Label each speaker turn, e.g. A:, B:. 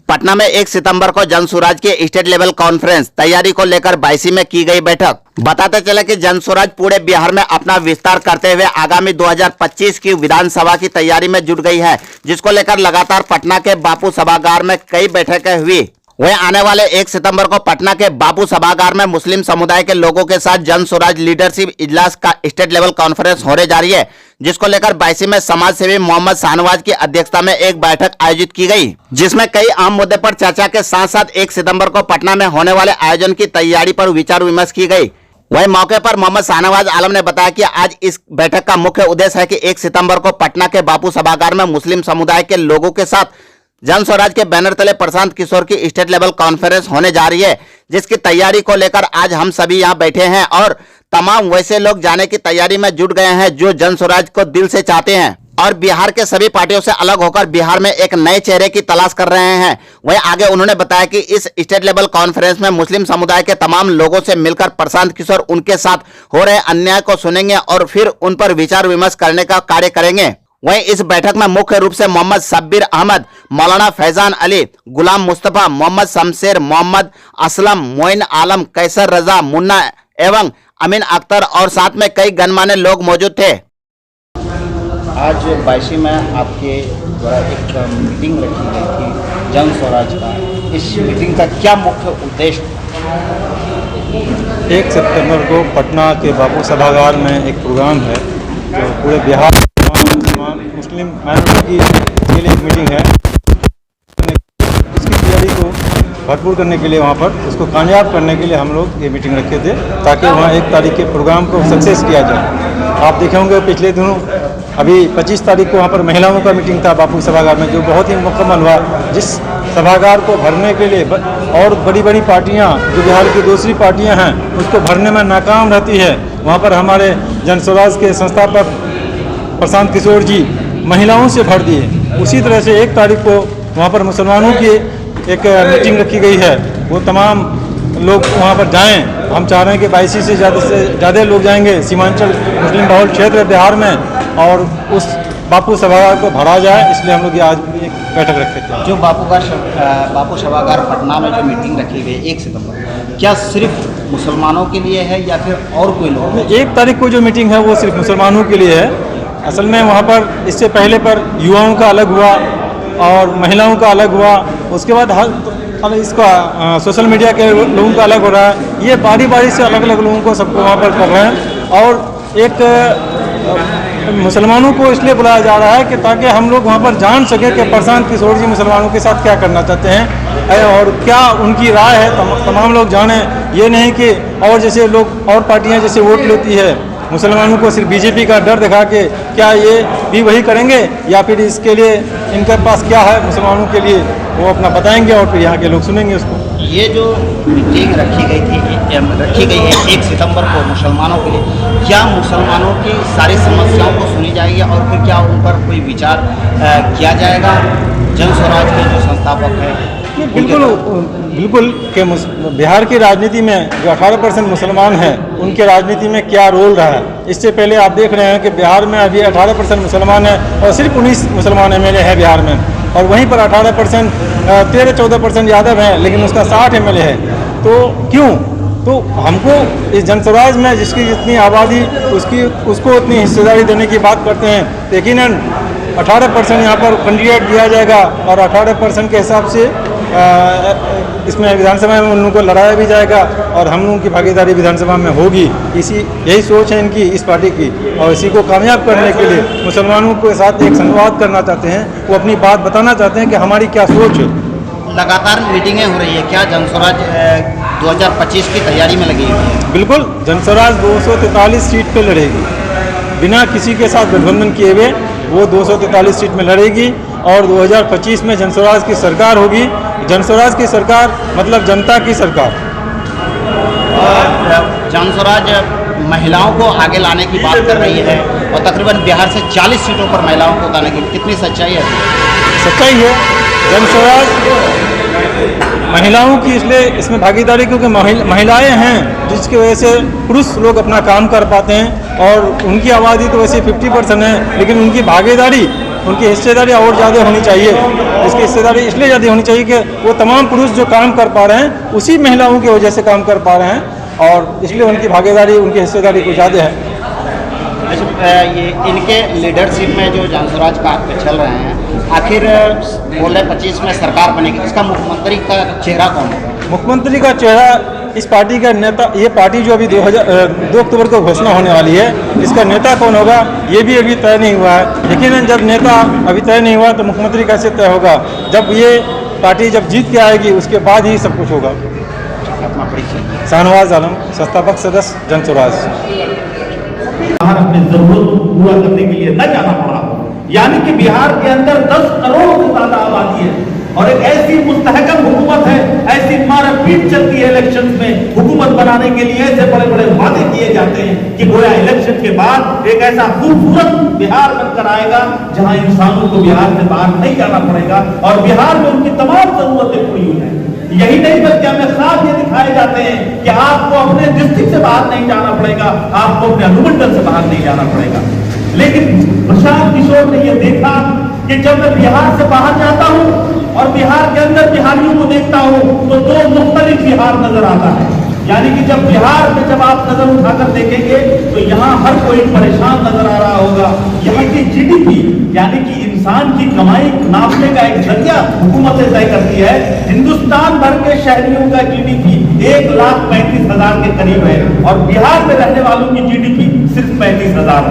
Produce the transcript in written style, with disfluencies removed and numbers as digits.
A: पटना में 1 सितंबर को जन स्वराज की स्टेट लेवल कॉन्फ्रेंस तैयारी को लेकर बायसी में की गई बैठक। बताते चले कि जन स्वराज पूरे बिहार में अपना विस्तार करते हुए आगामी 2025 की विधानसभा की तैयारी में जुट गई है, जिसको लेकर लगातार पटना के बापू सभागार में कई बैठकें हुई। वहीं आने वाले 1 सितंबर को पटना के बापू सभागार में मुस्लिम समुदाय के लोगों के साथ जन स्वराज लीडरशिप इजलास का स्टेट लेवल कॉन्फ्रेंस होने जा रही है, जिसको लेकर बायसी में समाज सेवी मोहम्मद शाहनवाज की अध्यक्षता में एक बैठक आयोजित की गई, जिसमें कई अहम मुद्दे पर चर्चा के साथ साथ 1 सितंबर को पटना में होने वाले आयोजन की तैयारी पर विचार विमर्श की गई। वहीं मौके पर मोहम्मद शाहनवाज आलम ने बताया कि आज इस बैठक का मुख्य उद्देश्य है कि 1 सितंबर को पटना के बापू सभागार में मुस्लिम समुदाय के लोगों के साथ जन स्वराज के बैनर तले प्रशांत किशोर की स्टेट लेवल कॉन्फ्रेंस होने जा रही है, जिसकी तैयारी को लेकर आज हम सभी यहां बैठे हैं और तमाम वैसे लोग जाने की तैयारी में जुट गए हैं जो जन स्वराज को दिल से चाहते हैं और बिहार के सभी पार्टियों से अलग होकर बिहार में एक नए चेहरे की तलाश कर रहे हैं। वहीं आगे उन्होंने बताया कि इस स्टेट लेवल कॉन्फ्रेंस में मुस्लिम समुदाय के तमाम लोगों से मिलकर प्रशांत किशोर उनके साथ हो रहे अन्याय को सुनेंगे और फिर उन पर विचार विमर्श करने का कार्य करेंगे। वहीं इस बैठक में मुख्य रूप से मोहम्मद शब्बीर अहमद, मौलाना फैजान अली, गुलाम मुस्तफा, मोहम्मद शमशेर, मोहम्मद असलम, मोइन आलम, कैसर रजा, मुन्ना एवं अमीन अख्तर और साथ में कई गणमान्य लोग मौजूद थे।
B: आज बायसी में आपके द्वारा एक मीटिंग रखी गई थी जन स्वराज का। इस मीटिंग का क्या मुख्य उद्देश्य था?
C: 1 सितंबर को पटना के बापू सभागार में एक प्रोग्राम है जो पूरे बिहार मुस्लिम माइनॉरिटी के लिए एक मीटिंग है। इसकी तैयारी को भरपूर करने के लिए वहाँ पर उसको कामयाब करने के लिए हम लोग ये मीटिंग रखे थे ताकि वहाँ 1 तारीख के प्रोग्राम को सक्सेस किया जाए। आप देखे होंगे पिछले दिनों अभी 25 तारीख को वहाँ पर महिलाओं का मीटिंग था बापू सभागार में, जो बहुत ही मुकम्मल हुआ, जिस सभागार को भरने के लिए और बड़ी बड़ी पार्टियाँ जो बिहार की दूसरी पार्टियाँ हैं उसको भरने में नाकाम रहती है। वहाँ पर हमारे जन स्वराज के संस्थापक प्रशांत किशोर जी महिलाओं से भर दिए। उसी तरह से 1 तारीख को वहाँ पर मुसलमानों की एक मीटिंग रखी गई है, वो तमाम लोग वहाँ पर जाएं। हम चाह रहे हैं कि बायसी से ज़्यादा लोग जाएंगे सीमांचल मुस्लिम बहुल क्षेत्र बिहार में और उस बापू सभागार को भरा जाए, इसलिए हम लोग आज एक बैठक रखे थे।
B: जो बापू सभागार पटना में जो मीटिंग रखी गई 1 सितंबर, क्या सिर्फ मुसलमानों के लिए है या फिर और कोई लोग?
C: 1 तारीख को जो मीटिंग है वो सिर्फ मुसलमानों के लिए है। असल में वहाँ पर इससे पहले पर युवाओं का अलग हुआ और महिलाओं का अलग हुआ, उसके बाद हर इसका सोशल मीडिया के लोगों का अलग हो रहा है। ये बारी बारी से अलग अलग लोगों को सबको वहाँ पर कर रहे हैं और एक मुसलमानों को इसलिए बुलाया जा रहा है कि ताकि हम लोग वहाँ पर जान सकें कि प्रशांत किशोर जी मुसलमानों के साथ क्या करना चाहते हैं और क्या उनकी राय है, तमाम लोग जानें। ये नहीं कि और जैसे लोग और पार्टियाँ जैसे वोट लेती है मुसलमानों को सिर्फ बीजेपी का डर दिखा के क्या ये भी वही करेंगे या फिर इसके लिए इनके पास क्या है मुसलमानों के लिए वो अपना बताएंगे और फिर यहाँ के लोग सुनेंगे उसको।
B: ये जो मीटिंग रखी गई है 1 सितंबर को मुसलमानों के लिए, क्या मुसलमानों की सारी समस्याओं को सुनी जाएगी और फिर क्या उन पर कोई विचार किया जाएगा? जन स्वराज के जो संस्थापक हैं
C: बिल्कुल कि बिहार की राजनीति में जो 18% मुसलमान हैं उनके राजनीति में क्या रोल रहा है। इससे पहले आप देख रहे हैं कि बिहार में अभी 18% मुसलमान हैं और सिर्फ 19 मुसलमान MLA हैं बिहार में, और वहीं पर 18% 13-14% यादव हैं, लेकिन उसका 60 MLA है। तो क्यों? तो हमको इस जन स्वराज में जिसकी जितनी आबादी उसको उतनी हिस्सेदारी देने की बात करते हैं, लेकिन 18% यहाँ पर कैंडिडेट दिया जाएगा और 18% के हिसाब से इसमें विधानसभा में उन लोगों को लड़ाया भी जाएगा और हम लोगों की भागीदारी विधानसभा में होगी। यही सोच है इनकी, इस पार्टी की, और इसी को कामयाब करने के लिए मुसलमानों के साथ एक संवाद करना चाहते हैं। वो अपनी बात बताना चाहते हैं कि हमारी क्या सोच है।
B: लगातार मीटिंगें हो रही है, क्या जन स्वराज 2025 की तैयारी में लगी हुई है?
C: बिल्कुल, जन स्वराज 243 सीट पर लड़ेगी, बिना किसी के साथ गठबंधन किए हुए वो 243 सीट में लड़ेगी और 2025 में जन स्वराज की सरकार होगी। जन स्वराज की सरकार मतलब जनता की सरकार।
B: और जन स्वराज महिलाओं को आगे लाने की बात कर रही है और तकरीबन बिहार से 40 सीटों पर महिलाओं को उतारने की, कितनी सच्चाई है?
C: सच्चाई है। जन स्वराज महिलाओं की इसलिए इसमें भागीदारी क्योंकि महिलाएं हैं जिसकी वजह से पुरुष लोग अपना काम कर पाते हैं और उनकी आबादी तो वैसे 50% है, लेकिन उनकी भागीदारी उनकी हिस्सेदारी और ज़्यादा होनी चाहिए। इसकी हिस्सेदारी इसलिए ज़्यादा होनी चाहिए कि वो तमाम पुरुष जो काम कर पा रहे हैं उसी महिलाओं की वजह से काम कर पा रहे हैं, और इसलिए उनकी भागीदारी, उनकी हिस्सेदारी कुछ ज़्यादा है।
B: अच्छा, ये इनके लीडरशिप में जो जनसुराज का पे चल रहे हैं, आखिर बोल रहे 25 में सरकार बनेगी, इसका मुख्यमंत्री का चेहरा कौन होगा? मुख्यमंत्री
C: का चेहरा इस पार्टी का नेता, ये पार्टी जो अभी 2 अक्टूबर को घोषणा होने वाली है, इसका नेता कौन होगा ये भी अभी तय नहीं हुआ है। लेकिन जब नेता अभी तय नहीं हुआ तो मुख्यमंत्री कैसे तय होगा? जब ये पार्टी जब जीत के आएगी उसके बाद ही सब कुछ होगा। शाहनवाज आलम, संस्थापक सदस्य जनसुराज।
D: बिहार अपनी जरूरत को पूरा करने के लिए न जाना पड़ा, यानी कि बिहार के अंदर 10 करोड़ से ज्यादा आबादी है और एक ऐसी मुस्तहकम हुकूमत है, ऐसी मारपीट चलती है इलेक्शन में हुकूमत बनाने के लिए, ऐसे बड़े बड़े वादे किए जाते हैं कि गोया इलेक्शन के बाद एक ऐसा खूबसूरत बिहार बनकर आएगा जहां इंसानों को बिहार से बाहर नहीं जाना पड़ेगा और बिहार में उनकी तमाम जरूरतें पूरी हो जाएंगी। यही नहीं बल्कि हमें खास ये दिखाए जाते हैं कि आपको अपने डिस्ट्रिक्ट से बाहर नहीं जाना पड़ेगा, आपको अपने अनुमंडल से बाहर नहीं जाना पड़ेगा। लेकिन प्रशांत किशोर ने यह देखा कि जब मैं बिहार से बाहर जाता हूं और बिहार के अंदर बिहारियों को देखता हूं तो 2 मुख्तलिफ बिहार नजर आता है। यानी कि जब बिहार में जब आप नजर उठाकर देखेंगे तो यहाँ हर कोई परेशान नजर आ रहा होगा। यहाँ की जीडीपी यानी कि इंसान की कमाई नापने का एक जरिया हुकूमत तय करती है। हिंदुस्तान भर के शहरियों का जीडीपी 1,35,000 के करीब है और बिहार में रहने वालों की जीडीपी सिर्फ 35,000 है।